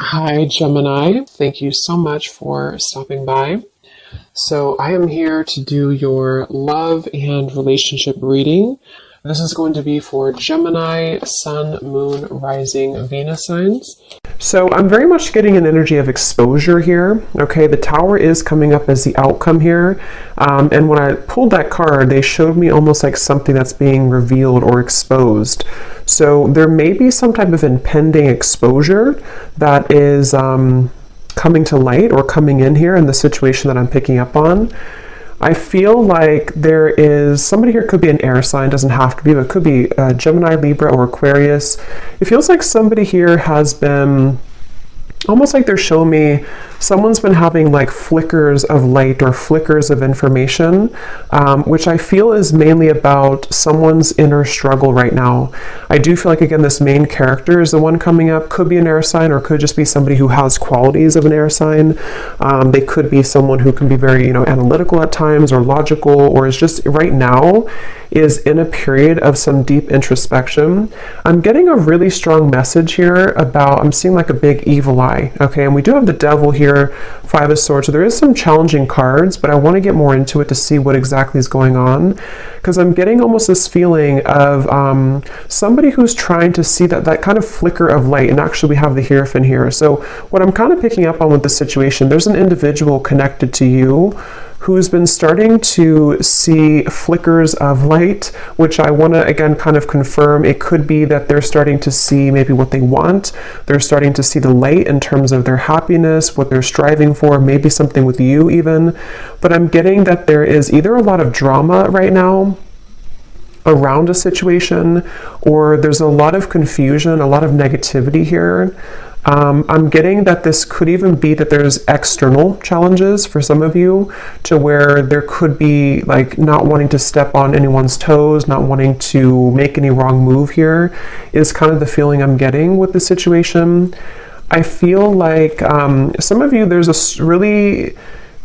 Hi, Gemini. Thank you so much for stopping by. So, I am here to do your love and relationship reading. This is going to be for Gemini, Sun, Moon, Rising, Venus signs. So I'm very much getting an energy of exposure here. Okay, the Tower is coming up as the outcome here. And when I pulled that card, they showed me almost like something that's being revealed or exposed. So there may be some type of impending exposure that is coming to light or coming in here in the situation that I'm picking up on. I feel like there is somebody here, could be an air sign, doesn't have to be, but it could be Gemini, Libra, or Aquarius. It feels like somebody here has been, almost like they're showing me someone's been having like flickers of light or flickers of information, which I feel is mainly about someone's inner struggle right now. I do feel like, again, this main character is the one coming up, could be an air sign or could just be somebody who has qualities of an air sign. They could be someone who can be very, analytical at times or logical, or is just right now is in a period of some deep introspection. I'm getting a really strong message here about, I'm seeing like a big evil eye. Okay, and we do have the Devil here, Five of Swords, so there is some challenging cards, but I want to get more into it to see what exactly is going on, because I'm getting almost this feeling of somebody who's trying to see that kind of flicker of light, and actually we have the Hierophant here. So what I'm kind of picking up on with the situation, there's an individual connected to you who's been starting to see flickers of light, which I want to, again, kind of confirm. It could be that they're starting to see maybe what they want. They're starting to see the light in terms of their happiness, what they're striving for, maybe something with you even. But I'm getting that there is either a lot of drama right now around a situation, or there's a lot of confusion, a lot of negativity here. I'm getting that this could even be that there's external challenges for some of you, to where there could be like not wanting to step on anyone's toes, not wanting to make any wrong move here, is kind of the feeling I'm getting with the situation. I feel like some of you,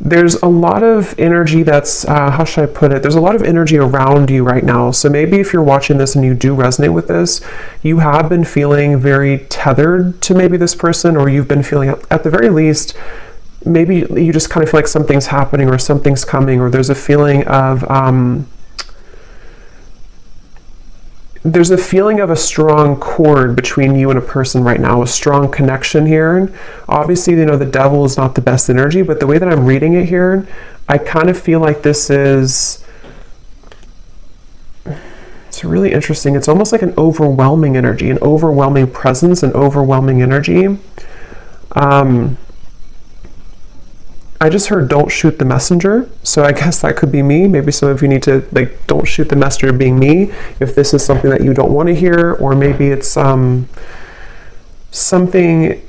there's a lot of energy that's, how should I put it? There's a lot of energy around you right now. So maybe if you're watching this and you do resonate with this, you have been feeling very tethered to maybe this person, or you've been feeling, at the very least, maybe you just kind of feel like something's happening or something's coming, or there's a feeling of, a strong cord between you and a person right now, a strong connection here. Obviously, the Devil is not the best energy, but the way that I'm reading it here, I kind of feel like it's really interesting. It's almost like an overwhelming energy, an overwhelming presence, an overwhelming energy. I just heard don't shoot the messenger, so I guess that could be me. Maybe some of you need to, like, don't shoot the messenger being me, if this is something that you don't want to hear, or maybe it's something,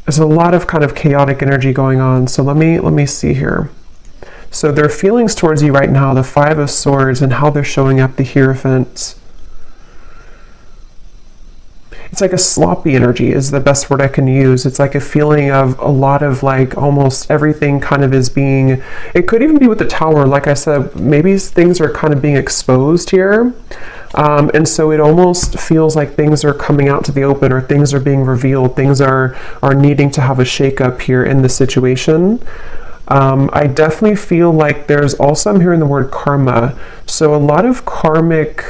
there's a lot of kind of chaotic energy going on. So let me see here. So their feelings towards you right now, the Five of Swords, and how they're showing up, the Hierophant. It's like a sloppy energy is the best word I can use. It's like a feeling of a lot of like almost everything kind of is being, it could even be with the Tower. Like I said, maybe things are kind of being exposed here. And so it almost feels like things are coming out to the open, or things are being revealed. Things are needing to have a shakeup here in the situation. I definitely feel like there's also, I'm hearing the word karma. So a lot of karmic,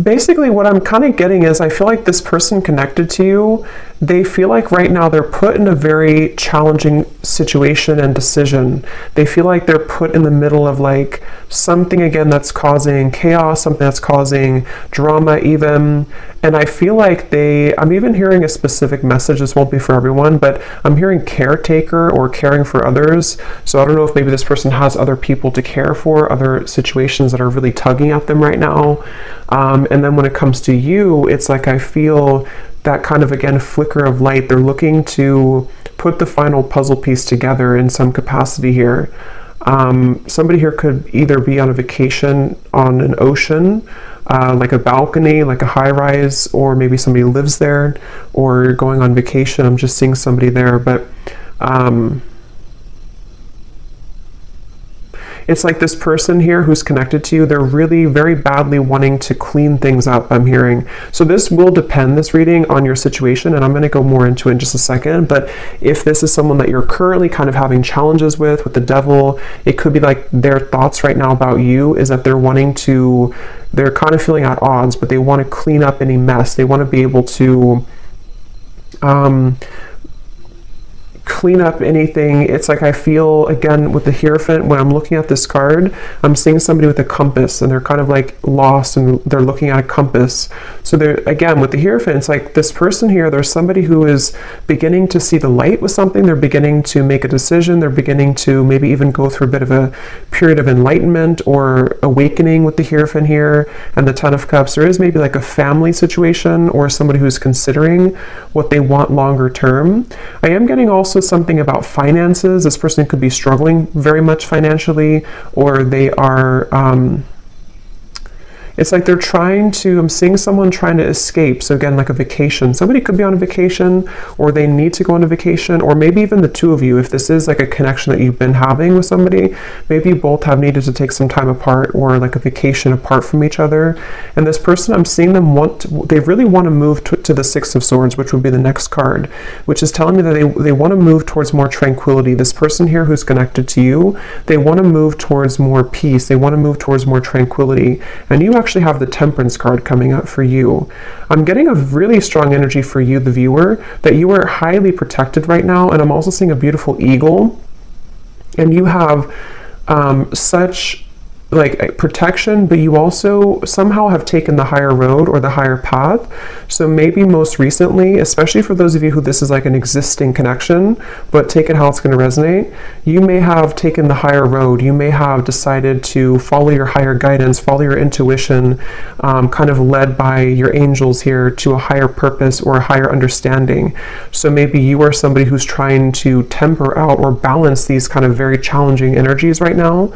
basically what I'm kind of getting is, I feel like this person connected to you, they feel like right now they're put in a very challenging situation and decision. They feel like they're put in the middle of like something, again, that's causing chaos, something that's causing drama even. And I feel like I'm even hearing a specific message. This won't be for everyone, but I'm hearing caretaker or caring for others. So I don't know if maybe this person has other people to care for, other situations that are really tugging at them right now. And then when it comes to you, it's like I feel that kind of, again, flicker of light. They're looking to put the final puzzle piece together in some capacity here. Somebody here could either be on a vacation on an ocean, like a balcony, like a high-rise, or maybe somebody lives there, or going on vacation. I'm just seeing somebody there, but It's like this person here who's connected to you, they're really very badly wanting to clean things up, I'm hearing. So this will depend, this reading, on your situation, and I'm going to go more into it in just a second. But if this is someone that you're currently kind of having challenges with the devil, it could be like their thoughts right now about you is that they're kind of feeling at odds, but they want to clean up any mess. They want to be able to clean up anything. It's like I feel, again, with the Hierophant, when I'm looking at this card, I'm seeing somebody with a compass, and they're kind of like lost, and they're looking at a compass. So they're, again, with the Hierophant, it's like this person here, there's somebody who is beginning to see the light with something. They're beginning to make a decision. They're beginning to maybe even go through a bit of a period of enlightenment or awakening with the Hierophant here. And the Ten of Cups, there is maybe like a family situation or somebody who's considering what they want longer term. I am getting also something about finances. This person could be struggling very much financially, or they are it's like they're trying to, I'm seeing someone trying to escape. So again, like a vacation. Somebody could be on a vacation, or they need to go on a vacation, or maybe even the two of you, if this is like a connection that you've been having with somebody, maybe you both have needed to take some time apart, or like a vacation apart from each other. And this person, I'm seeing them they really want to move to the Six of Swords, which would be the next card, which is telling me that they want to move towards more tranquility. This person here who's connected to you, they want to move towards more peace. They want to move towards more tranquility. And you actually have the Temperance card coming up for you. I'm getting a really strong energy for you, the viewer, that you are highly protected right now. And I'm also seeing a beautiful eagle, and you have such like protection, but you also somehow have taken the higher road or the higher path. So maybe most recently, especially for those of you who this is like an existing connection, but take it how it's going to resonate, you may have taken the higher road. You may have decided to follow your higher guidance, follow your intuition, kind of led by your angels here to a higher purpose or a higher understanding. So maybe you are somebody who's trying to temper out or balance these kind of very challenging energies right now.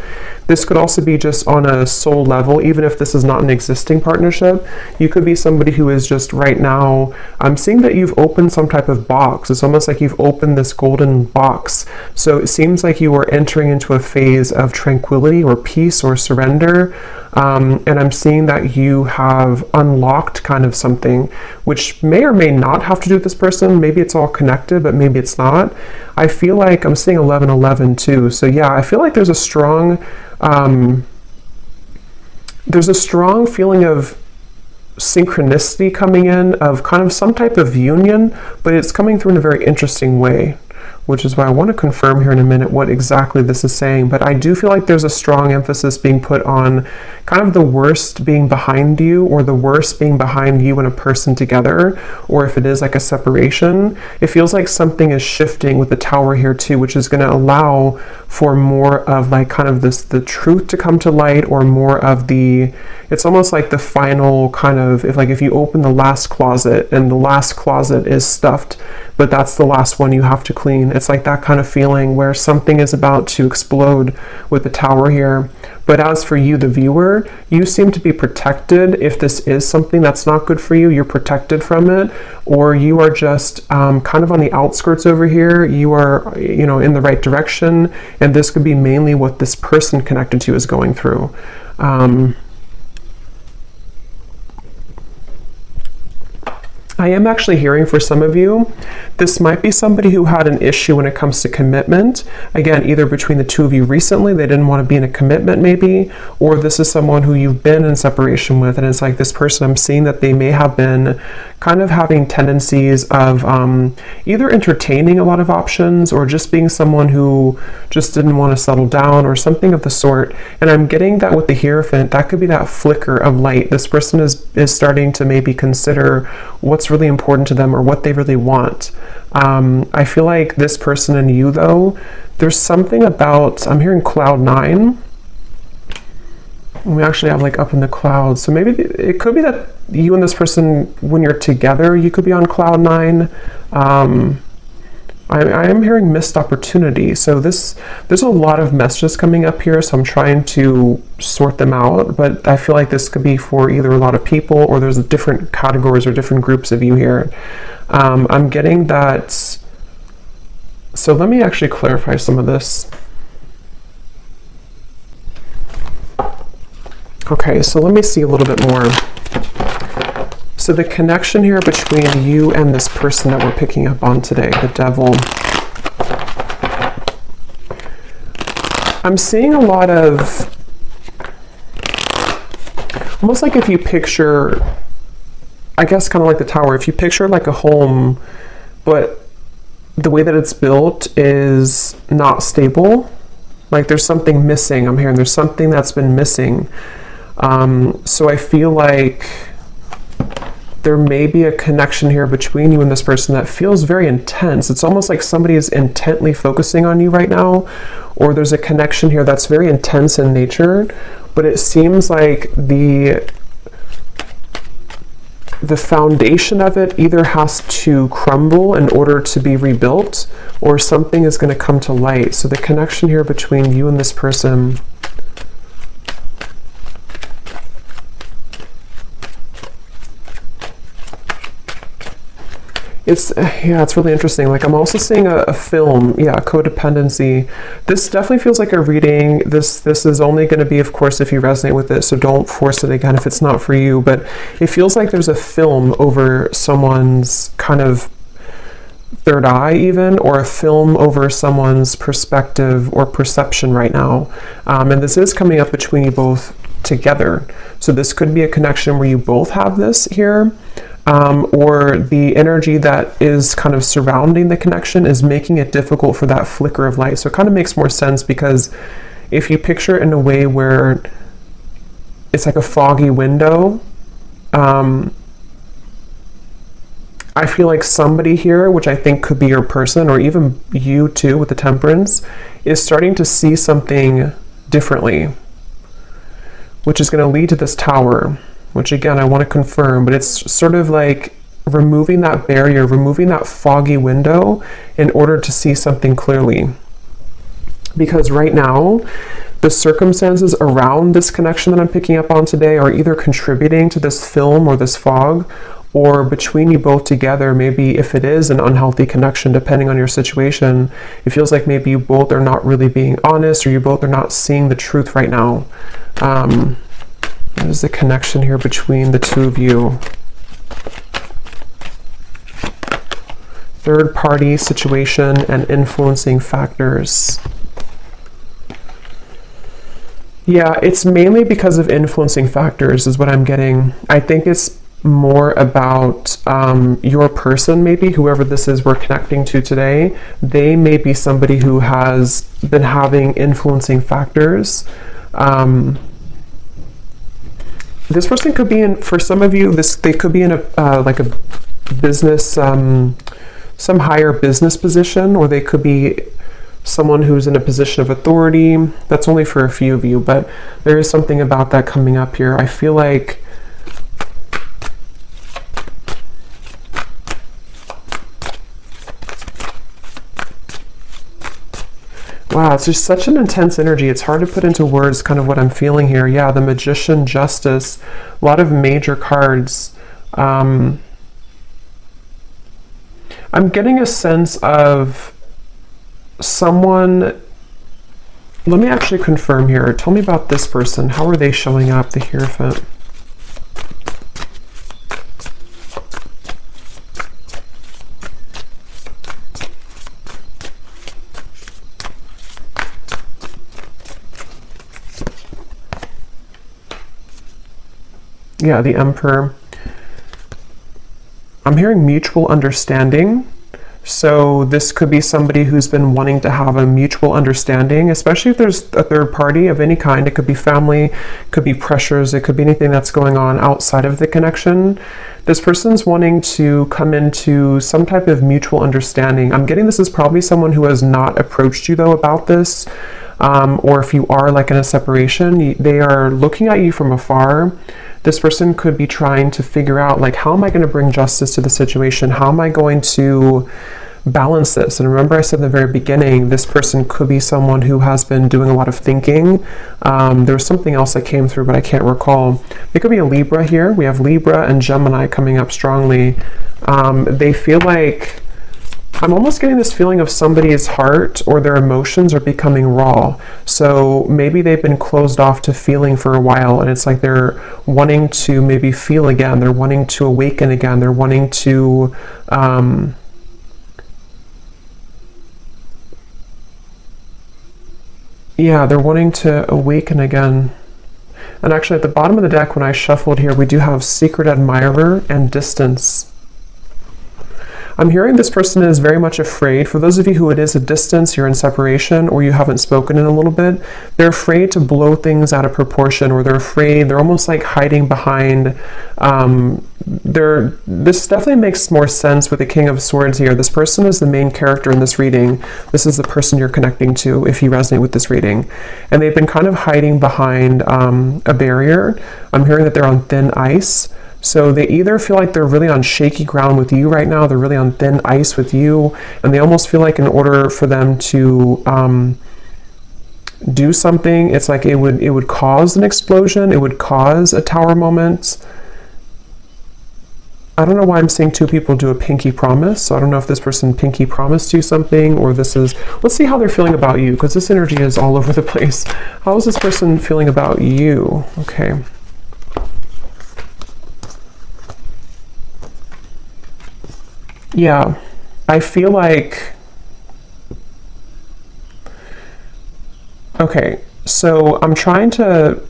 This could also be just on a soul level, even if this is not an existing partnership. You could be somebody who is just right now, I'm seeing that you've opened some type of box. It's almost like you've opened this golden box. So it seems like you are entering into a phase of tranquility or peace or surrender. And I'm seeing that you have unlocked kind of something, which may or may not have to do with this person. Maybe it's all connected, but maybe it's not. I feel like I'm seeing 1111 too. So yeah, I feel like there's a strong feeling of synchronicity coming in, of kind of some type of union, but it's coming through in a very interesting way, which is why I want to confirm here in a minute what exactly this is saying. But I do feel like there's a strong emphasis being put on kind of the worst being behind you, or the worst being behind you and a person together, or if it is like a separation, it feels like something is shifting with the Tower here too, which is going to allow for more of like kind of the truth to come to light, or more of it's almost like the final kind of, if you open the last closet and the last closet is stuffed, but that's the last one you have to clean. It's like that kind of feeling where something is about to explode with the Tower here. But as for you, the viewer, you seem to be protected. If this is something that's not good for you, you're protected from it, or you are just kind of on the outskirts over here. You are, in the right direction, and this could be mainly what this person connected to is going through. I am actually hearing for some of you, this might be somebody who had an issue when it comes to commitment. Again, either between the two of you recently, they didn't want to be in a commitment maybe, or this is someone who you've been in separation with, and it's like this person, I'm seeing that they may have been kind of having tendencies of either entertaining a lot of options, or just being someone who just didn't want to settle down, or something of the sort. And I'm getting that with the Hierophant, that could be that flicker of light. This person is starting to maybe consider what's really important to them, or what they really want. I feel like this person and you, though, there's something about, I'm hearing cloud 9. We actually have like up in the clouds. So maybe it could be that you and this person, when you're together, you could be on cloud 9. I am hearing missed opportunity. So there's a lot of messages coming up here, so I'm trying to sort them out, but I feel like this could be for either a lot of people, or there's different categories or different groups of you here. I'm getting that. So let me actually clarify some of this. Okay, so let me see a little bit more. So the connection here between you and this person that we're picking up on today, the Devil. I'm seeing a lot of, almost like if you picture, I guess kind of like the Tower, if you picture like a home, but the way that it's built is not stable. Like there's something missing. I'm hearing there's something that's been missing. So I feel like there may be a connection here between you and this person that feels very intense. It's almost like somebody is intently focusing on you right now, or there's a connection here that's very intense in nature, but it seems like the foundation of it either has to crumble in order to be rebuilt, or something is going to come to light. So the connection here between you and this person, it's really interesting. Like I'm also seeing a film, codependency. This definitely feels like a reading. This is only going to be, of course, if you resonate with it, so don't force it again if it's not for you, but it feels like there's a film over someone's kind of third eye even, or a film over someone's perspective or perception right now. And this is coming up between you both together. So this could be a connection where you both have this here. Or the energy that is kind of surrounding the connection is making it difficult for that flicker of light. So it kind of makes more sense, because if you picture it in a way where it's like a foggy window, I feel like somebody here, which I think could be your person, or even you too with the Temperance, is starting to see something differently, which is going to lead to this Tower. Which again, I want to confirm, but it's sort of like removing that barrier, removing that foggy window in order to see something clearly. Because right now, the circumstances around this connection that I'm picking up on today are either contributing to this film or this fog, or between you both together, maybe if it is an unhealthy connection, depending on your situation, it feels like maybe you both are not really being honest, or you both are not seeing the truth right now. What is the connection here between the two of you? Third party situation and influencing factors. Yeah, it's mainly because of influencing factors is what I'm getting. I think it's more about your person, maybe, whoever this is we're connecting to today. They may be somebody who has been having influencing factors. This person could be in, for some of you, they could be in a like a business, some higher business position, or they could be someone who's in a position of authority. That's only for a few of you, but there is something about that coming up here. I feel like wow, it's just such an intense energy. It's hard to put into words kind of what I'm feeling here. Yeah, the Magician, Justice, a lot of major cards. I'm getting a sense of someone. Let me actually confirm here. Tell me about this person. How are they showing up, the Hierophant? Yeah, the Emperor. I'm hearing mutual understanding. So this could be somebody who's been wanting to have a mutual understanding, especially if there's a third party of any kind. It could be family, could be pressures, it could be anything that's going on outside of the connection. This person's wanting to come into some type of mutual understanding. I'm getting this is probably someone who has not approached you though about this. Or if you are like in a separation, they are looking at you from afar. This person could be trying to figure out, like, how am I going to bring justice to the situation? How am I going to balance this? And remember I said in the very beginning, this person could be someone who has been doing a lot of thinking. There was something else that came through, but I can't recall. It could be a Libra here. We have Libra and Gemini coming up strongly. They feel like I'm almost getting this feeling of somebody's heart or their emotions are becoming raw. So maybe they've been closed off to feeling for a while, and it's like they're wanting to maybe feel again. They're wanting to awaken again. They're wanting to yeah, they're wanting to awaken again. And actually at the bottom of the deck, when I shuffled here, we do have secret admirer and distance. I'm hearing this person is very much afraid. For those of you who it is a distance, you're in separation, or you haven't spoken in a little bit, they're afraid to blow things out of proportion, or they're afraid, they're almost like hiding behind, this definitely makes more sense with the King of Swords here. This person is the main character in this reading. This is the person you're connecting to if you resonate with this reading. And they've been kind of hiding behind a barrier. I'm hearing that they're on thin ice. So they either feel like they're really on shaky ground with you right now, they're really on thin ice with you, and they almost feel like in order for them to do something, it's like it would cause an explosion, it would cause a tower moment. I don't know why I'm seeing two people do a pinky promise, so I don't know if this person pinky promised you something, or this is, let's see how they're feeling about you, because this energy is all over the place. How is this person feeling about you? Okay. Yeah, I feel like, okay, so I'm trying to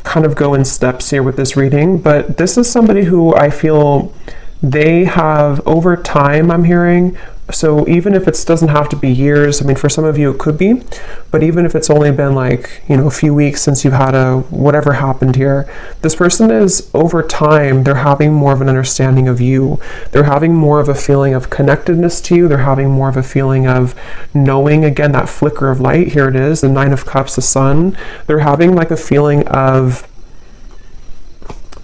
kind of go in steps here with this reading, but this is somebody who I feel they have over time, I'm hearing. So even if it doesn't have to be years, I mean, for some of you it could be, but even if it's only been like, you know, a few weeks since you've had whatever happened here, this person is over time, they're having more of an understanding of you. They're having more of a feeling of connectedness to you. They're having more of a feeling of knowing, again, that flicker of light. Here it is, the Nine of Cups, the sun. They're having like a feeling of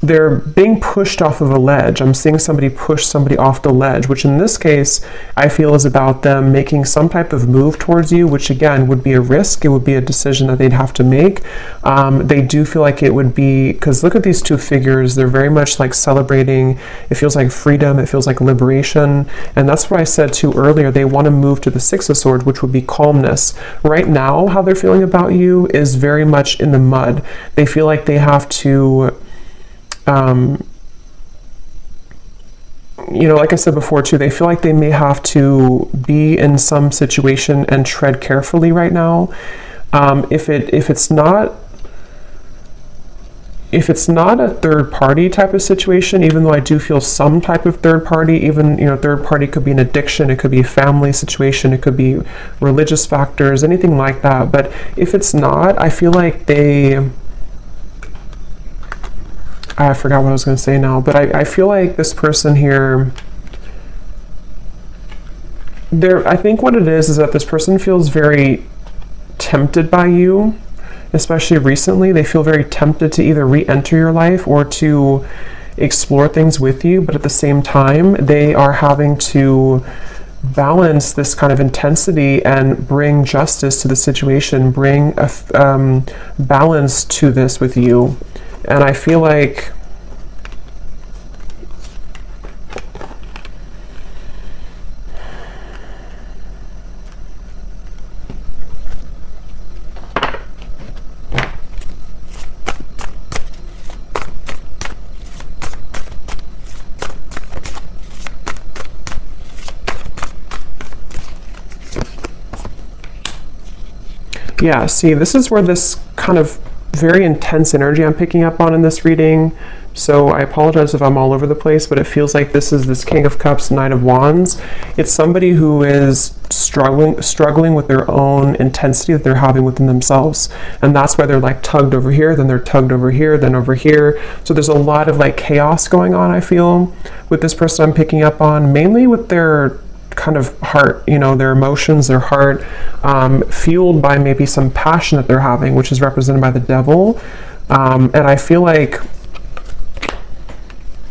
they're being pushed off of a ledge. I'm seeing somebody push somebody off the ledge, which in this case, I feel is about them making some type of move towards you, which again would be a risk. It would be a decision that they'd have to make. They do feel like it would be, because look at these two figures, they're very much like celebrating. It feels like freedom, it feels like liberation. And that's what I said too earlier. They want to move to the Six of Swords, which would be calmness. Right now, how they're feeling about you is very much in the mud. They feel like they have to you know, like I said before too, they feel like they may have to be in some situation and tread carefully right now. If it's not a third party type of situation, even though I do feel some type of third party, even, you know, third party could be an addiction, it could be a family situation, it could be religious factors, anything like that. But if it's not, I feel like I forgot what I was going to say now, but I feel like this person here, I think what it is that this person feels very tempted by you, especially recently. They feel very tempted to either re-enter your life or to explore things with you, but at the same time, they are having to balance this kind of intensity and bring justice to the situation, bring a balance to this with you. And I feel like yeah, see, this is where this kind of very intense energy I'm picking up on in this reading. So I apologize if I'm all over the place, but it feels like this is this King of Cups, Knight of Wands. It's somebody who is struggling with their own intensity that they're having within themselves. And that's why they're like tugged over here, then they're tugged over here, then over here. So there's a lot of like chaos going on, I feel, with this person I'm picking up on, mainly with their kind of heart, you know, their emotions, their heart, fueled by maybe some passion that they're having, which is represented by the devil. And I feel like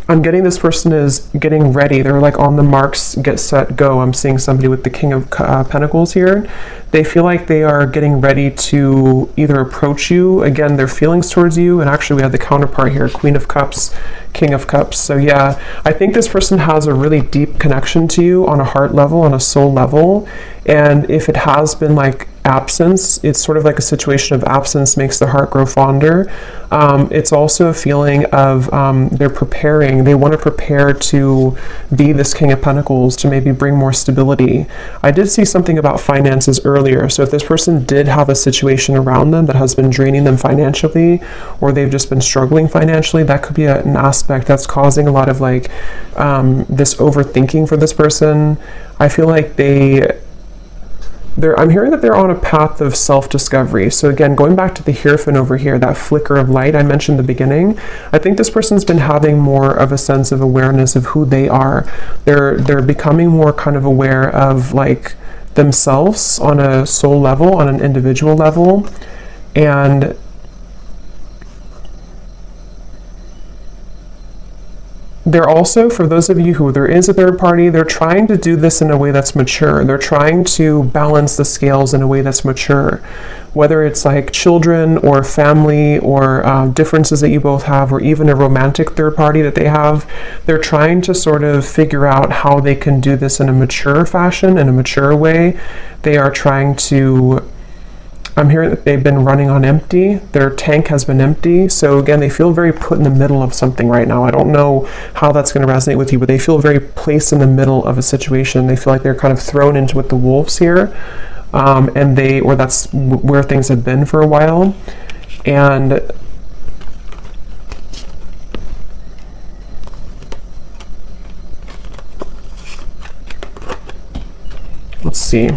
I'm getting this person is getting ready. They're like on the marks, get set, go. I'm seeing somebody with the King of Pentacles here. They feel like they are getting ready to either approach you, again, their feelings towards you, and actually we have the counterpart here, Queen of Cups, King of Cups. So yeah, I think this person has a really deep connection to you on a heart level, on a soul level. And if it has been like absence, it's sort of like a situation of absence makes the heart grow fonder. It's also a feeling of they're preparing, they want to prepare to be this King of Pentacles, to maybe bring more stability. I did see something about finances earlier, so if this person did have a situation around them that has been draining them financially, or they've just been struggling financially, that could be an aspect that's causing a lot of like this overthinking for this person. I feel like I'm hearing that they're on a path of self-discovery. So again, going back to the Hierophant over here, that flicker of light I mentioned in the beginning, I think this person's been having more of a sense of awareness of who they are. They're becoming more kind of aware of like themselves on a soul level, on an individual level. And they're also, for those of you who there is a third party, they're trying to do this in a way that's mature. They're trying to balance the scales in a way that's mature. Whether it's like children or family or differences that you both have, or even a romantic third party that they have, they're trying to sort of figure out how they can do this in a mature fashion, in a mature way. They are trying to, I'm hearing that they've been running on empty. Their tank has been empty. So again, they feel very put in the middle of something right now. I don't know how that's going to resonate with you, but they feel very placed in the middle of a situation. They feel like they're kind of thrown into with the wolves here. Or that's where things have been for a while. And let's see.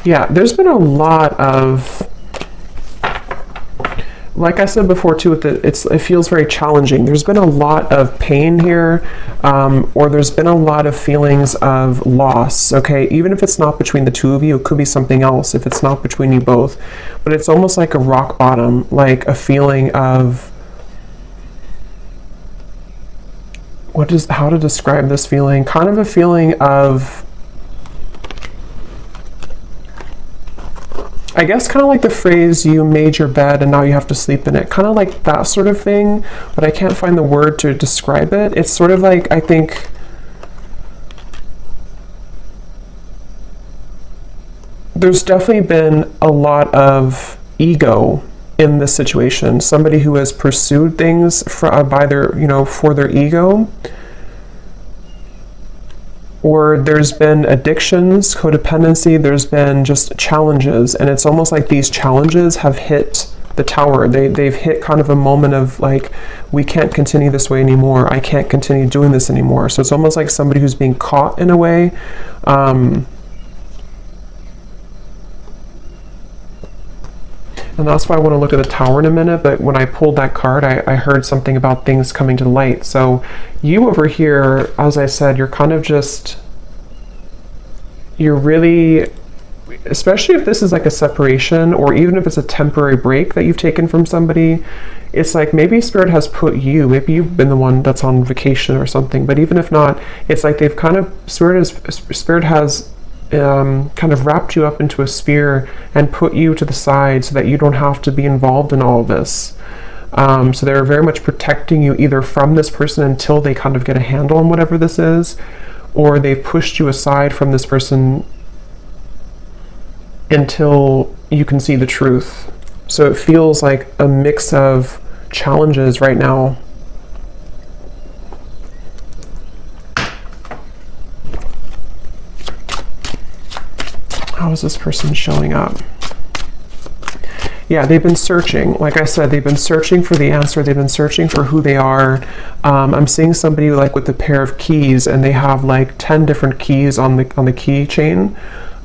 Yeah, there's been a lot of, like I said before too, it feels very challenging. There's been a lot of pain here, or there's been a lot of feelings of loss, okay? Even if it's not between the two of you, it could be something else if it's not between you both. But it's almost like a rock bottom, like a feeling of, how to describe this feeling? Kind of a feeling of, I guess kind of like the phrase, you made your bed and now you have to sleep in it. Kind of like that sort of thing, but I can't find the word to describe it. It's sort of like, I think, there's definitely been a lot of ego in this situation. Somebody who has pursued things for their ego. Or there's been addictions, codependency, there's been just challenges, and it's almost like these challenges have hit the tower. They've hit kind of a moment of like, we can't continue this way anymore. I can't continue doing this anymore. So it's almost like somebody who's being caught in a way. And that's why I want to look at the tower in a minute, but when I pulled that card, I heard something about things coming to light. So you over here, as I said, you're kind of just, you're really, especially if this is like a separation, or even if it's a temporary break that you've taken from somebody, it's like maybe Spirit has put you, maybe you've been the one that's on vacation or something, but even if not, it's like they've kind of, Spirit has kind of wrapped you up into a sphere and put you to the side so that you don't have to be involved in all of this. So they're very much protecting you either from this person until they kind of get a handle on whatever this is, or they've pushed you aside from this person until you can see the truth. So it feels like a mix of challenges right now. How is this person showing up? Yeah, they've been searching. Like I said, they've been searching for the answer. They've been searching for who they are. I'm seeing somebody like with a pair of keys, and they have like 10 different keys on the keychain.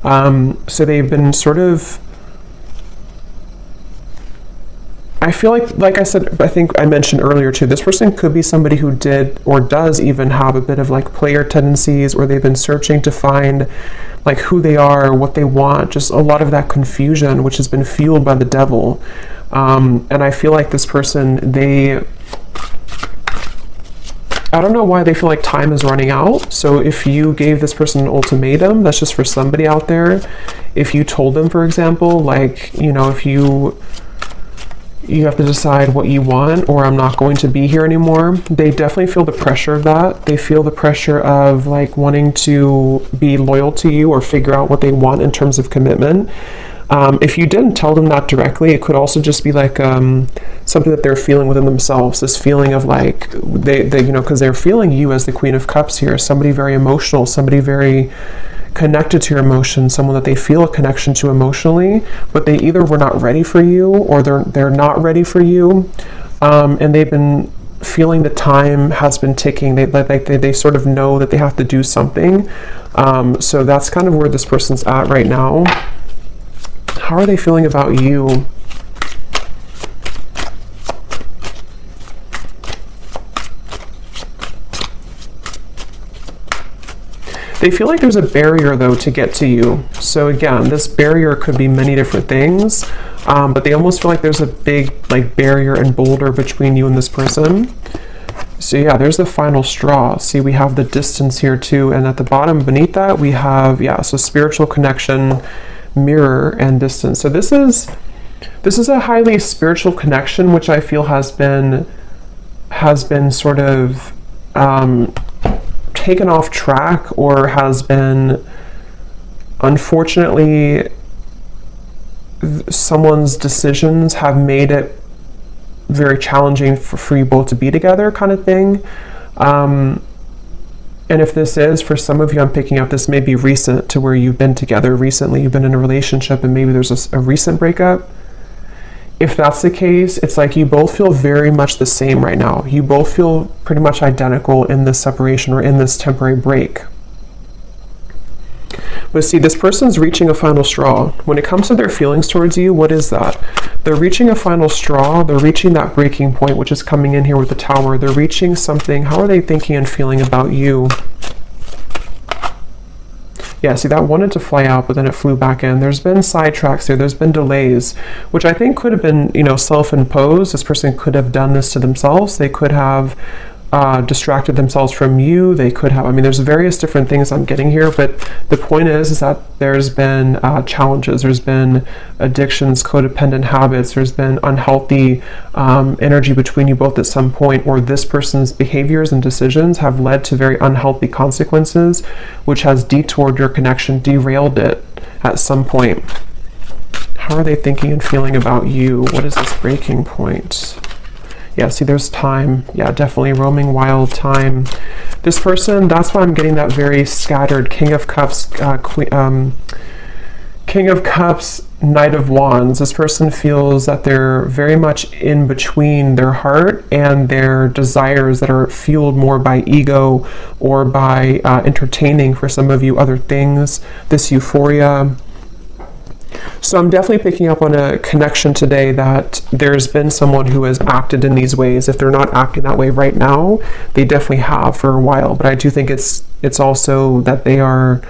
So they've been sort of, I feel like I said, I think I mentioned earlier too, this person could be somebody who did or does even have a bit of like player tendencies, or they've been searching to find like who they are, what they want, just a lot of that confusion, which has been fueled by the devil. And I feel like this person, I don't know why they feel like time is running out. So if you gave this person an ultimatum, that's just for somebody out there. If you told them, for example, like, you know, if you have to decide what you want, or I'm not going to be here anymore, they definitely feel the pressure of that. They feel the pressure of like wanting to be loyal to you or figure out what they want in terms of commitment. If you didn't tell them that directly, it could also just be like something that they're feeling within themselves, this feeling of like, they you know, because they're feeling you as the Queen of Cups here, somebody very emotional, somebody very connected to your emotions, someone that they feel a connection to emotionally, but they either were not ready for you, or they're not ready for you, and they've been feeling the time has been ticking. They sort of know that they have to do something. So that's kind of where this person's at right now. How are they feeling about you? They feel like there's a barrier, though, to get to you. So again, this barrier could be many different things, but they almost feel like there's a big like barrier and boulder between you and this person. So yeah, there's the final straw. See, we have the distance here too, and at the bottom beneath that we have, yeah, so spiritual connection, mirror, and distance. So this is a highly spiritual connection, which I feel has been sort of taken off track, or has been, unfortunately, someone's decisions have made it very challenging for you both to be together, kind of thing. And if this is, for some of you, I'm picking up this may be recent, to where you've been together recently, you've been in a relationship, and maybe there's a recent breakup. If that's the case, it's like you both feel very much the same right now. You both feel pretty much identical in this separation, or in this temporary break. But see, this person's reaching a final straw. When it comes to their feelings towards you, what is that? They're reaching a final straw. They're reaching that breaking point, which is coming in here with the Tower. They're reaching something. How are they thinking and feeling about you? Yeah, see, that wanted to fly out, but then it flew back in. There's been sidetracks there. There's been delays, which I think could have been, you know, self-imposed. This person could have done this to themselves. They could have distracted themselves from you. They could have, I mean, there's various different things I'm getting here, but the point is that there's been challenges. There's been addictions, codependent habits. There's been unhealthy energy between you both at some point, or this person's behaviors and decisions have led to very unhealthy consequences, which has detoured your connection, derailed it at some point. How are they thinking and feeling about you? What is this breaking point? Yeah, see, there's time. Yeah, definitely roaming wild time. This person, that's why I'm getting that very scattered King of Cups, King of Cups, Knight of Wands. This person feels that they're very much in between their heart and their desires that are fueled more by ego, or by entertaining, for some of you, other things, this euphoria. So I'm definitely picking up on a connection today that there's been someone who has acted in these ways. If they're not acting that way right now, they definitely have for a while. But I do think it's also that they've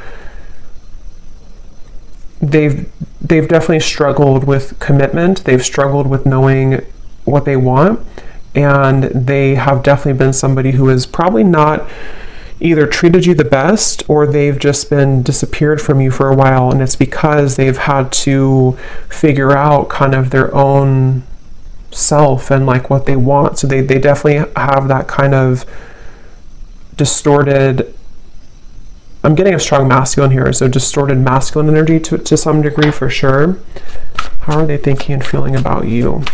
definitely struggled with commitment. They've struggled with knowing what they want, and they have definitely been somebody who has probably not either treated you the best, or they've just been disappeared from you for a while, and it's because they've had to figure out kind of their own self and like what they want. So they definitely have that kind of distorted, I'm getting a strong masculine here, so distorted masculine energy to some degree, for sure. How are they thinking and feeling about you?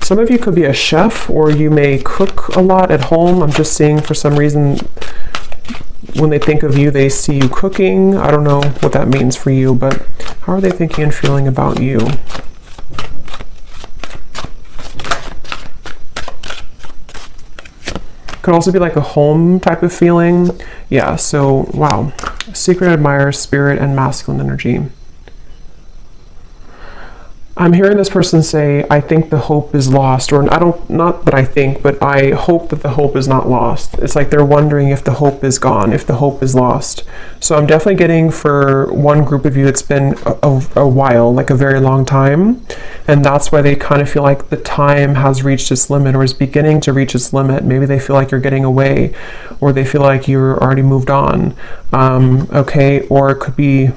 Some of you could be a chef, or you may cook a lot at home. I'm just seeing, for some reason, when they think of you, they see you cooking. I don't know what that means for you, but how are they thinking and feeling about you? Could also be like a home type of feeling. Yeah, so wow. Secret admirer, spirit, and masculine energy. I'm hearing this person say, I think the hope is lost, or not that I think, but I hope that the hope is not lost. It's like they're wondering if the hope is gone, if the hope is lost. So I'm definitely getting, for one group of you, it's been a while, like a very long time. And that's why they kind of feel like the time has reached its limit, or is beginning to reach its limit. Maybe they feel like you're getting away, or they feel like you're already moved on. Okay, or it could be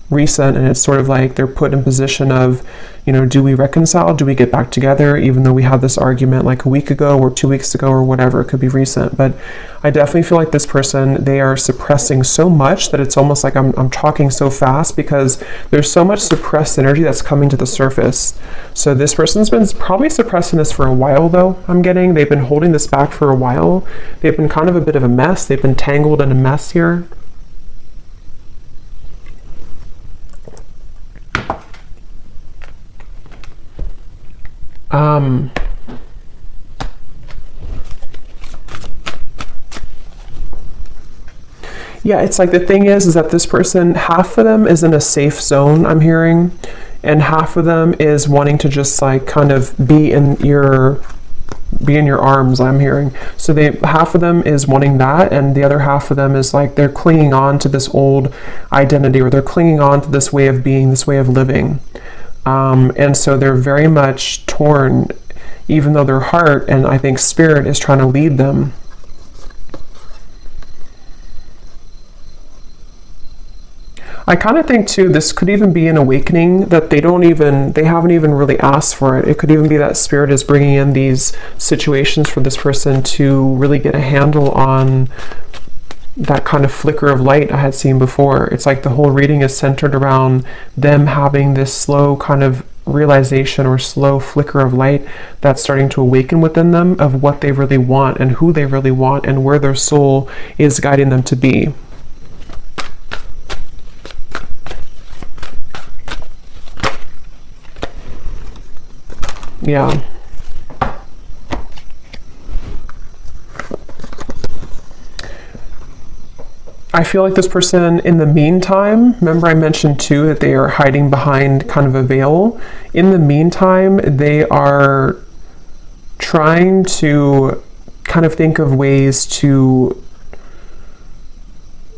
recent, and it's sort of like they're put in position of, you know, do we reconcile? Do we get back together? Even though we had this argument like a week ago or 2 weeks ago or whatever, it could be recent. But I definitely feel like this person, they are suppressing so much that it's almost like I'm talking so fast, because there's so much suppressed energy that's coming to the surface. So this person's been probably suppressing this for a while, though. I'm getting, they've been holding this back for a while. They've been kind of a bit of a mess. They've been tangled in a mess here. Yeah, it's like the thing is that this person, half of them is in a safe zone, I'm hearing, and half of them is wanting to just like kind of be in your arms, I'm hearing. So half of them is wanting that, and the other half of them is like they're clinging on to this old identity, or they're clinging on to this way of being, this way of living. And so they're very much torn, even though their heart and I think spirit is trying to lead them. I kind of think too, this could even be an awakening that they haven't even really asked for it. It could even be that spirit is bringing in these situations for this person to really get a handle on that kind of flicker of light I had seen before. It's like the whole reading is centered around them having this slow kind of realization or slow flicker of light that's starting to awaken within them of what they really want and who they really want and where their soul is guiding them to be. Yeah. I feel like this person, in the meantime, remember I mentioned too that they are hiding behind kind of a veil. In the meantime, they are trying to kind of think of ways to,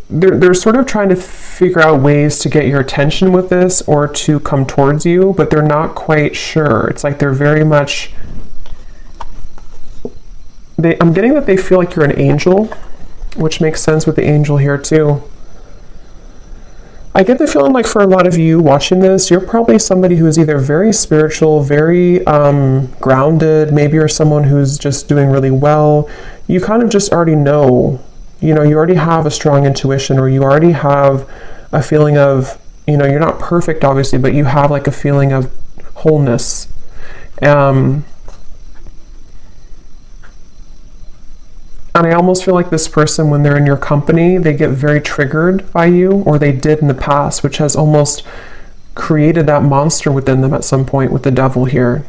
they're sort of trying to figure out ways to get your attention with this or to come towards you, but they're not quite sure. It's like they're very much, I'm getting that they feel like you're an angel, which makes sense with the angel here too. I get the feeling like for a lot of you watching this, you're probably somebody who is either very spiritual, very grounded, maybe you're someone who's just doing really well. You kind of just already know, you know, you already have a strong intuition, or you already have a feeling of, you know, you're not perfect obviously, but you have like a feeling of wholeness. And I almost feel like this person, when they're in your company, they get very triggered by you, or they did in the past, which has almost created that monster within them at some point with the devil here.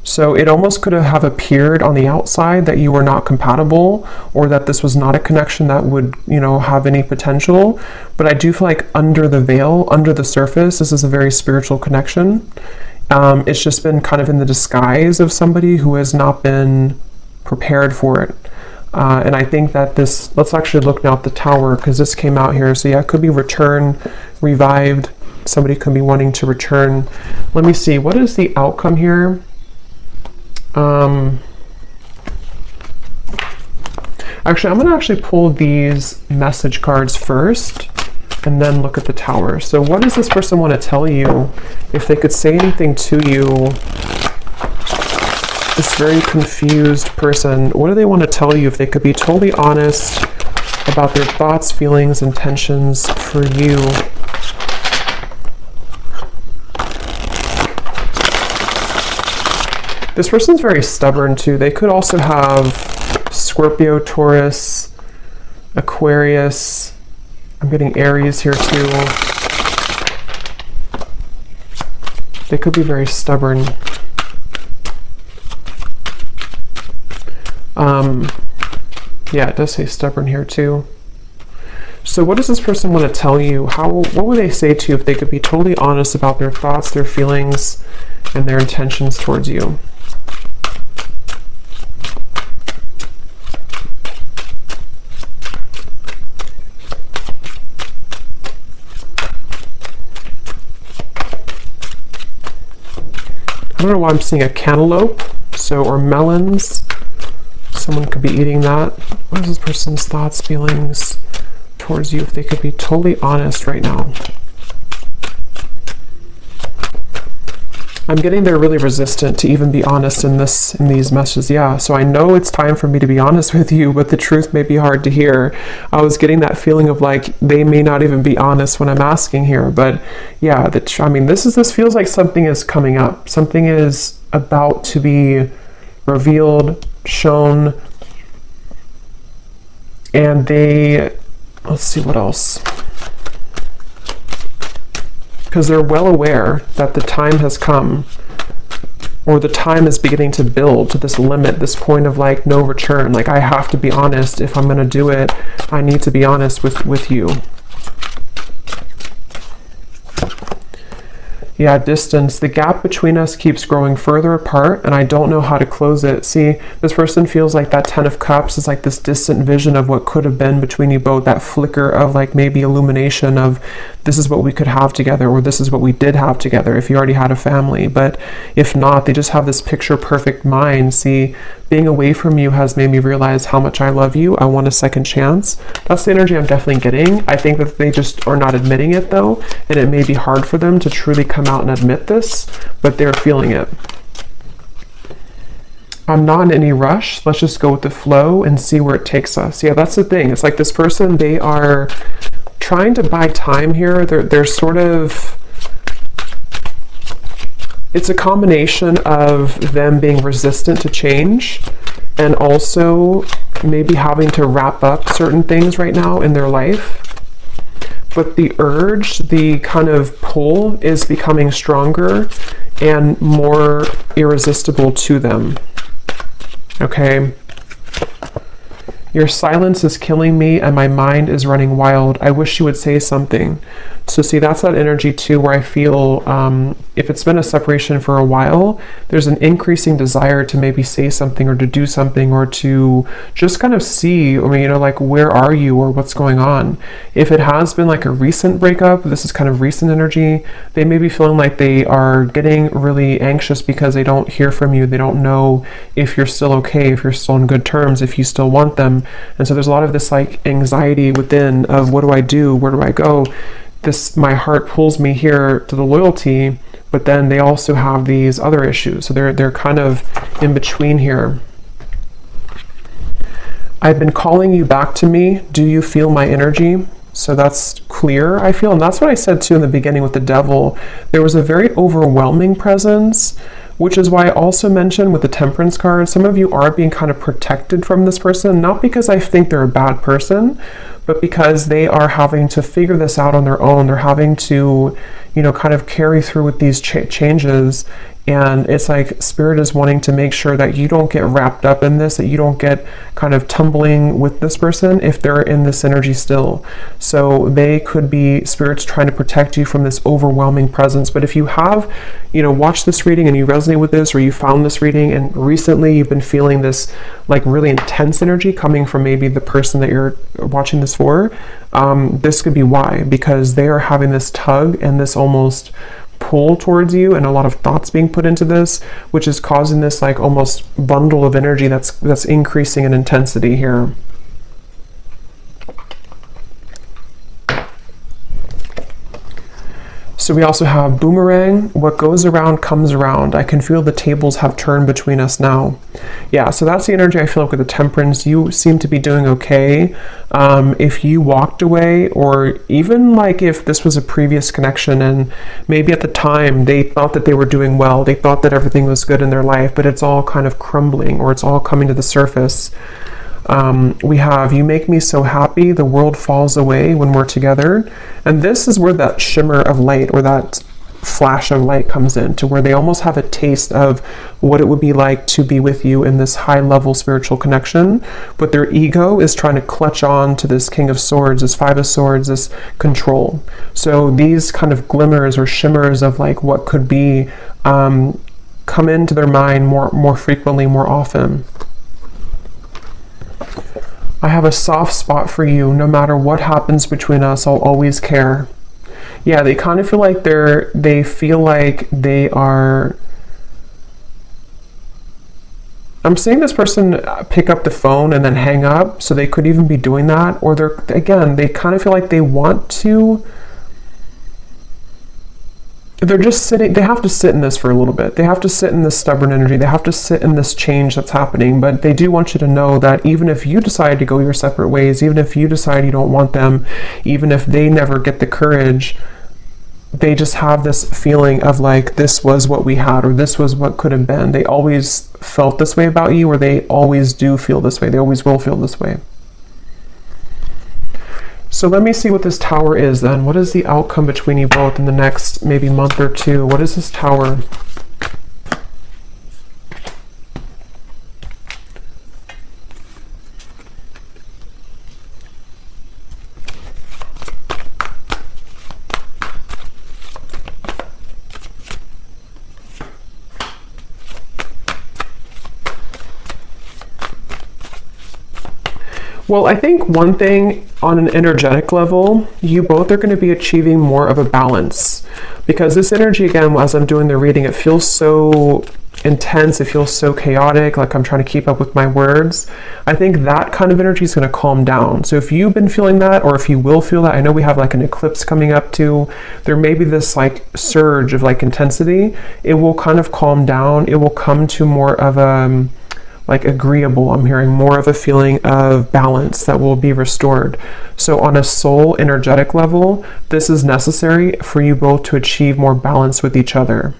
So it almost could have appeared on the outside that you were not compatible, or that this was not a connection that would, you know, have any potential. But I do feel like under the veil, under the surface, this is a very spiritual connection. It's just been kind of in the disguise of somebody who has not been prepared for it. And I think that this, let's actually look now at the Tower, because this came out here. So yeah, it could be return, revived. Somebody could be wanting to return. Let me see, what is the outcome here? Actually, I'm going to pull these message cards first and then look at the Tower. So what does this person want to tell you? If they could say anything to you, this very confused person, what do they want to tell you? If they could be totally honest about their thoughts, feelings, intentions for you. This person's very stubborn too. They could also have Scorpio, Taurus, Aquarius. I'm getting Aries here too. They could be very stubborn. Yeah, it does say stubborn here too. So what does this person want to tell you? What would they say to you if they could be totally honest about their thoughts, their feelings, and their intentions towards you? I don't know why I'm seeing a cantaloupe, or melons. Someone could be eating that. What is this person's thoughts, feelings towards you if they could be totally honest right now? I'm getting they're really resistant to even be honest in these messages. Yeah, so I know it's time for me to be honest with you, but the truth may be hard to hear. I was getting that feeling of like they may not even be honest when I'm asking here, but yeah, this feels like something is coming up. Something is about to be revealed, shown, and let's see what else. Because they're well aware that the time has come, or the time is beginning to build to this limit, this point of like no return. Like I have to be honest. If I'm going to do it, I need to be honest with you. Yeah, distance. The gap between us keeps growing further apart, and I don't know how to close it. See, this person feels like that 10 of Cups is like this distant vision of what could have been between you both, that flicker of like maybe illumination of this is what we could have together, or this is what we did have together if you already had a family. But if not, they just have this picture perfect mind. See, being away from you has made me realize how much I love you. I want a second chance. That's the energy I'm definitely getting. I think that they just are not admitting it though, and it may be hard for them to truly come out and admit this, but they're feeling it. I'm not in any rush. Let's just go with the flow and see where it takes us. Yeah, that's the thing. It's like this person, they are trying to buy time here. They're sort of, it's a combination of them being resistant to change and also maybe having to wrap up certain things right now in their life. But the urge, the kind of pull is becoming stronger and more irresistible to them. Okay. Your silence is killing me and my mind is running wild. I wish you would say something. So see, that's that energy too, where I feel if it's been a separation for a while, there's an increasing desire to maybe say something or to do something or to just kind of see, like where are you or what's going on. If it has been like a recent breakup, this is kind of recent energy, they may be feeling like they are getting really anxious because they don't hear from you. They don't know if you're still okay, if you're still on good terms, if you still want them. And so there's a lot of this like anxiety within of what do I do? Where do I go? My heart pulls me here to the loyalty, but then they also have these other issues. So they're kind of in between here. I've been calling you back to me. Do you feel my energy? So that's clear, I feel. And that's what I said too in the beginning with the devil. There was a very overwhelming presence, which is why I also mentioned with the Temperance card, some of you are being kind of protected from this person, not because I think they're a bad person, but because they are having to figure this out on their own. They're having to, kind of carry through with these changes. And it's like Spirit is wanting to make sure that you don't get wrapped up in this, that you don't get kind of tumbling with this person if they're in this energy still. So they could be, Spirit's trying to protect you from this overwhelming presence. But if you have, watched this reading and you resonate with this, or you found this reading and recently you've been feeling this like really intense energy coming from maybe the person that you're watching this for, this could be why, because they are having this tug and this almost pull towards you and a lot of thoughts being put into this, which is causing this like almost bundle of energy that's increasing in intensity here. So we also have boomerang. What goes around comes around. I can feel the tables have turned between us now. Yeah, so that's the energy I feel like with the Temperance. You seem to be doing okay. If you walked away, or even like if this was a previous connection and maybe at the time they thought that they were doing well, they thought that everything was good in their life, but it's all kind of crumbling or it's all coming to the surface. We have, you make me so happy, the world falls away when we're together. And this is where that shimmer of light or that flash of light comes in, to where they almost have a taste of what it would be like to be with you in this high level spiritual connection, but their ego is trying to clutch on to this King of Swords, this Five of Swords, this control. So these kind of glimmers or shimmers of like what could be come into their mind more frequently, more often. I have a soft spot for you. No matter what happens between us, I'll always care. Yeah, they kind of feel like they feel like they are. I'm seeing this person pick up the phone and then hang up, so they could even be doing that. Or they kind of feel like they want to. They're just sitting, they have to sit in this for a little bit. They have to sit in this stubborn energy. They have to sit in this change that's happening. But they do want you to know that even if you decide to go your separate ways, even if you decide you don't want them, even if they never get the courage, they just have this feeling of like, this was what we had, or this was what could have been. They always felt this way about you, or they always do feel this way. They always will feel this way. So let me see what this Tower is then. What is the outcome between you both in the next maybe month or two? What is this Tower? Well, I think one thing on an energetic level, you both are going to be achieving more of a balance, because this energy, again, as I'm doing the reading, it feels so intense. It feels so chaotic, like I'm trying to keep up with my words. I think that kind of energy is going to calm down. So if you've been feeling that, or if you will feel that, I know we have like an eclipse coming up too. There may be this like surge of like intensity. It will kind of calm down. It will come to more of a like agreeable. I'm hearing more of a feeling of balance that will be restored. So on a soul energetic level, this is necessary for you both to achieve more balance with each other.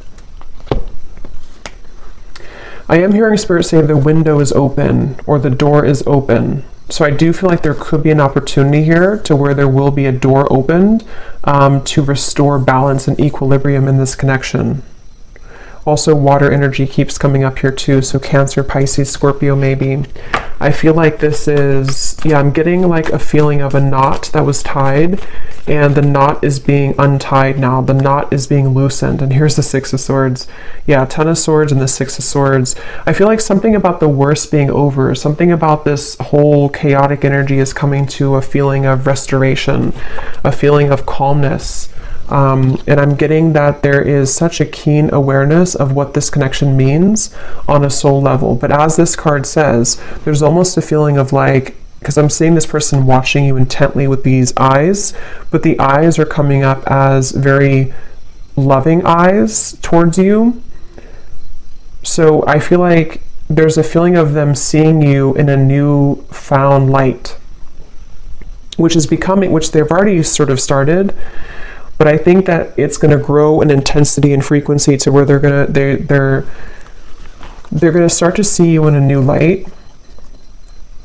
I am hearing Spirit say the window is open, or the door is open. So I do feel like there could be an opportunity here to where there will be a door opened to restore balance and equilibrium in this connection. Also, water energy keeps coming up here too, so Cancer, Pisces, Scorpio maybe. I feel like this is, yeah, I'm getting like a feeling of a knot that was tied, and the knot is being untied now. The knot is being loosened, and here's the Six of Swords. Yeah, Ten of Swords and the Six of Swords. I feel like something about the worst being over, something about this whole chaotic energy is coming to a feeling of restoration, a feeling of calmness. And I'm getting that there is such a keen awareness of what this connection means on a soul level. But as this card says, there's almost a feeling of like, because I'm seeing this person watching you intently with these eyes, but the eyes are coming up as very loving eyes towards you. So I feel like there's a feeling of them seeing you in a new found light, which they've already sort of started. But I think that it's going to grow in intensity and frequency to where they're going to start to see you in a new light.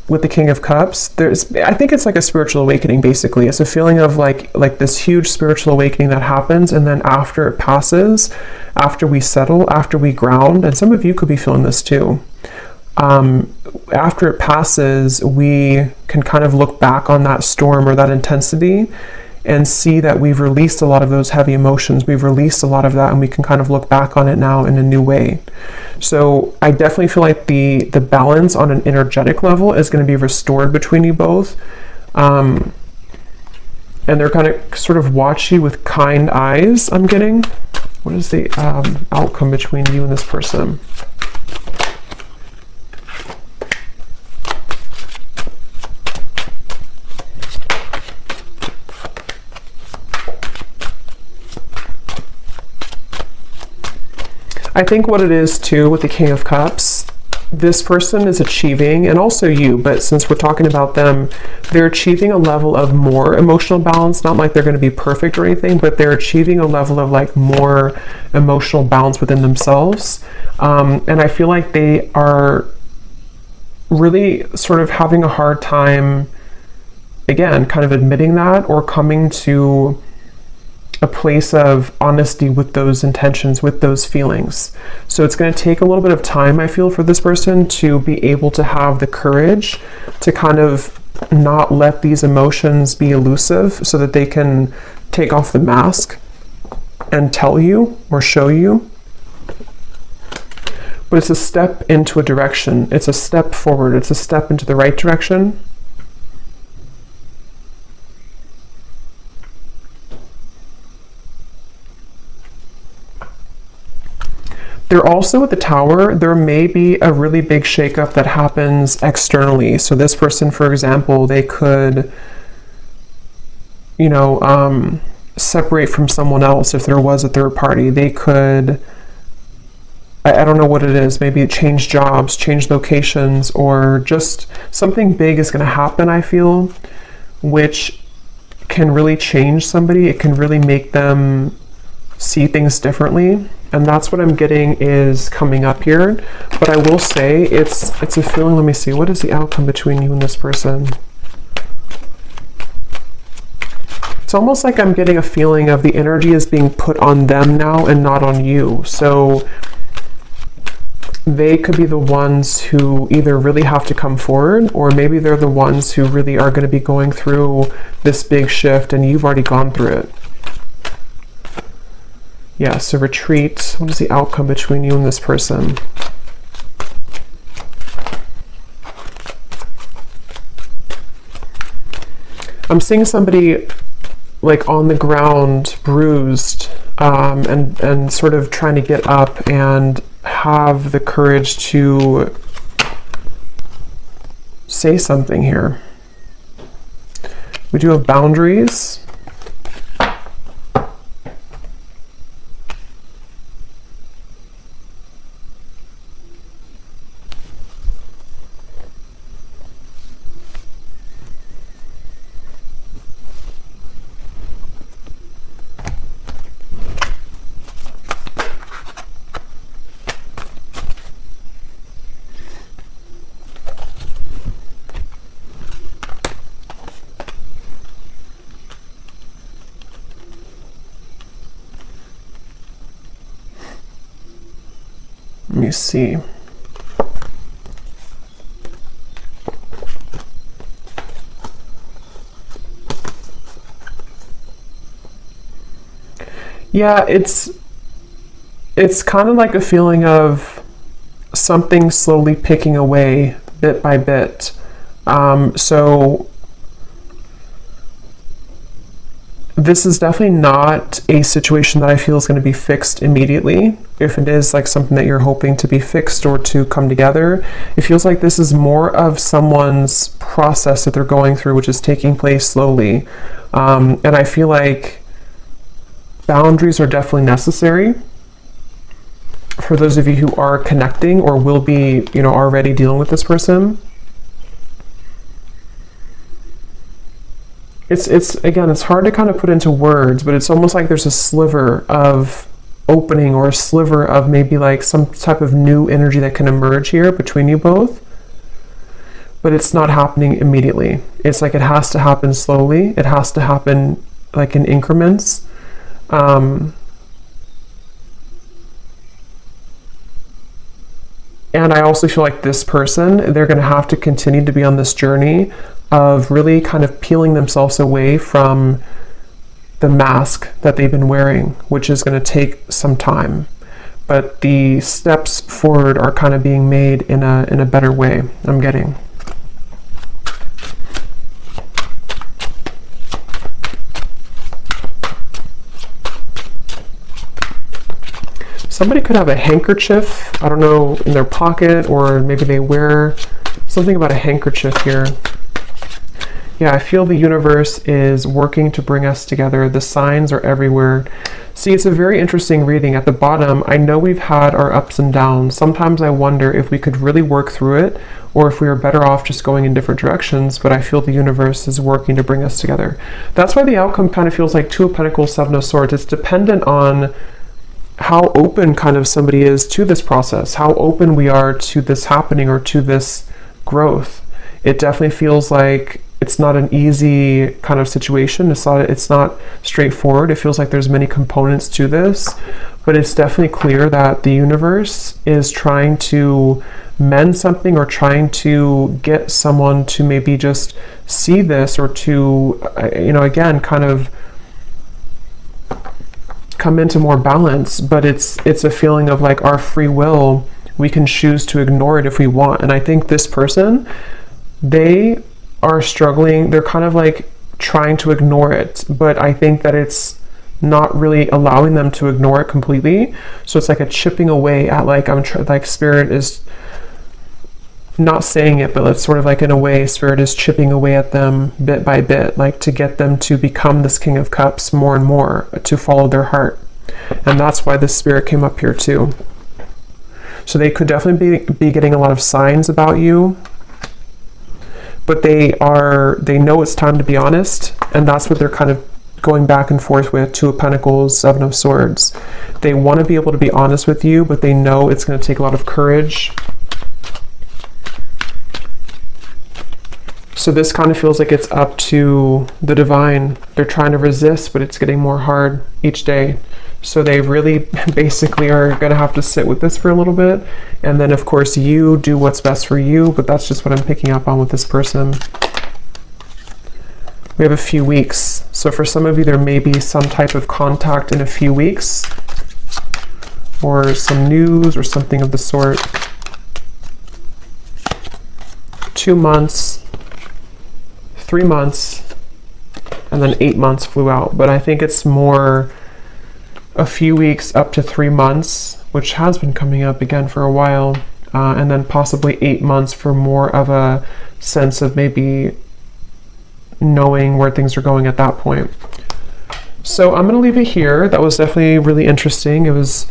With the King of Cups, I think it's like a spiritual awakening. Basically, it's a feeling of like this huge spiritual awakening that happens, and then after it passes, after we settle, after we ground, and some of you could be feeling this too. After it passes, we can kind of look back on that storm or that intensity and see that we've released a lot of those heavy emotions. We've released a lot of that, and we can kind of look back on it now in a new way. So I definitely feel like the balance on an energetic level is going to be restored between you both. And they're going to sort of watch you with kind eyes, I'm getting. What is the outcome between you and this person? I think what it is too with the King of Cups, this person is achieving, and also you, but since we're talking about them, they're achieving a level of more emotional balance. Not like they're going to be perfect or anything, but they're achieving a level of like more emotional balance within themselves. And I feel like they are really sort of having a hard time, again, kind of admitting that, or coming to a place of honesty with those intentions, with those feelings. So it's going to take a little bit of time, I feel, for this person to be able to have the courage to kind of not let these emotions be elusive, so that they can take off the mask and tell you or show you. But it's a step into a direction. It's a step forward. It's a step into the right direction. They're also at the Tower. There may be a really big shakeup that happens externally. So this person, for example, they could, separate from someone else if there was a third party. They could, I don't know what it is, maybe change jobs, change locations, or just something big is going to happen, I feel, which can really change somebody. It can really make them see things differently. And that's what I'm getting is coming up here. But I will say it's a feeling. Let me see. What is the outcome between you and this person? It's almost like I'm getting a feeling of the energy is being put on them now and not on you. So they could be the ones who either really have to come forward, or maybe they're the ones who really are going to be going through this big shift and you've already gone through it. Yeah, so retreat. What is the outcome between you and this person? I'm seeing somebody like on the ground, bruised, and sort of trying to get up and have the courage to say something here. We do have boundaries. Let me see. Yeah, it's kind of like a feeling of something slowly picking away bit by bit. So this is definitely not a situation that I feel is going to be fixed immediately. If it is like something that you're hoping to be fixed or to come together, it feels like this is more of someone's process that they're going through, which is taking place slowly. And I feel like boundaries are definitely necessary for those of you who are connecting or will be, already dealing with this person. It's again, it's hard to kind of put into words, but it's almost like there's a sliver of opening or a sliver of maybe like some type of new energy that can emerge here between you both. But it's not happening immediately. It's like it has to happen slowly. It has to happen like in increments. And I also feel like this person, they're going to have to continue to be on this journey of really kind of peeling themselves away from the mask that they've been wearing, which is going to take some time. But the steps forward are kind of being made in a better way, I'm getting. Somebody could have a handkerchief, I don't know, in their pocket, or maybe they wear something about a handkerchief here. Yeah, I feel the universe is working to bring us together. The signs are everywhere. See, it's a very interesting reading. At the bottom, I know we've had our ups and downs. Sometimes I wonder if we could really work through it, or if we are better off just going in different directions, but I feel the universe is working to bring us together. That's why the outcome kind of feels like Two of Pentacles, Seven of Swords. It's dependent on how open kind of somebody is to this process, how open we are to this happening or to this growth. It definitely feels like it's not an easy kind of situation. It's not straightforward. It feels like there's many components to this, but it's definitely clear that the universe is trying to mend something, or trying to get someone to maybe just see this, or to, again, kind of come into more balance. But it's a feeling of like our free will. We can choose to ignore it if we want. And I think this person, they are struggling. They're kind of like trying to ignore it, but I think that it's not really allowing them to ignore it completely. So it's like a chipping away at, like, like Spirit is not saying it, but it's sort of like, in a way, Spirit is chipping away at them bit by bit, like to get them to become this King of Cups more and more, to follow their heart. And that's why this Spirit came up here too. So they could definitely be getting a lot of signs about you, but they know it's time to be honest, and that's what they're kind of going back and forth with. Two of Pentacles, Seven of Swords. They want to be able to be honest with you, but they know it's going to take a lot of courage. So this kind of feels like it's up to the divine. They're trying to resist, but it's getting more hard each day. So they really basically are going to have to sit with this for a little bit. And then, of course, you do what's best for you, but that's just what I'm picking up on with this person. We have a few weeks. So for some of you, there may be some type of contact in a few weeks, or some news or something of the sort. 2 months, 3 months, and then 8 months flew out. But I think it's more a few weeks up to 3 months, which has been coming up again for a while, and then possibly 8 months for more of a sense of maybe knowing where things are going at that point. So I'm going to leave it here. That was definitely really interesting. It was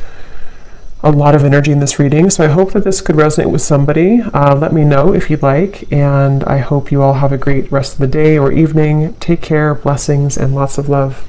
a lot of energy in this reading, so I hope that this could resonate with somebody. Let me know if you'd like, and I hope you all have a great rest of the day or evening. Take care, blessings, and lots of love.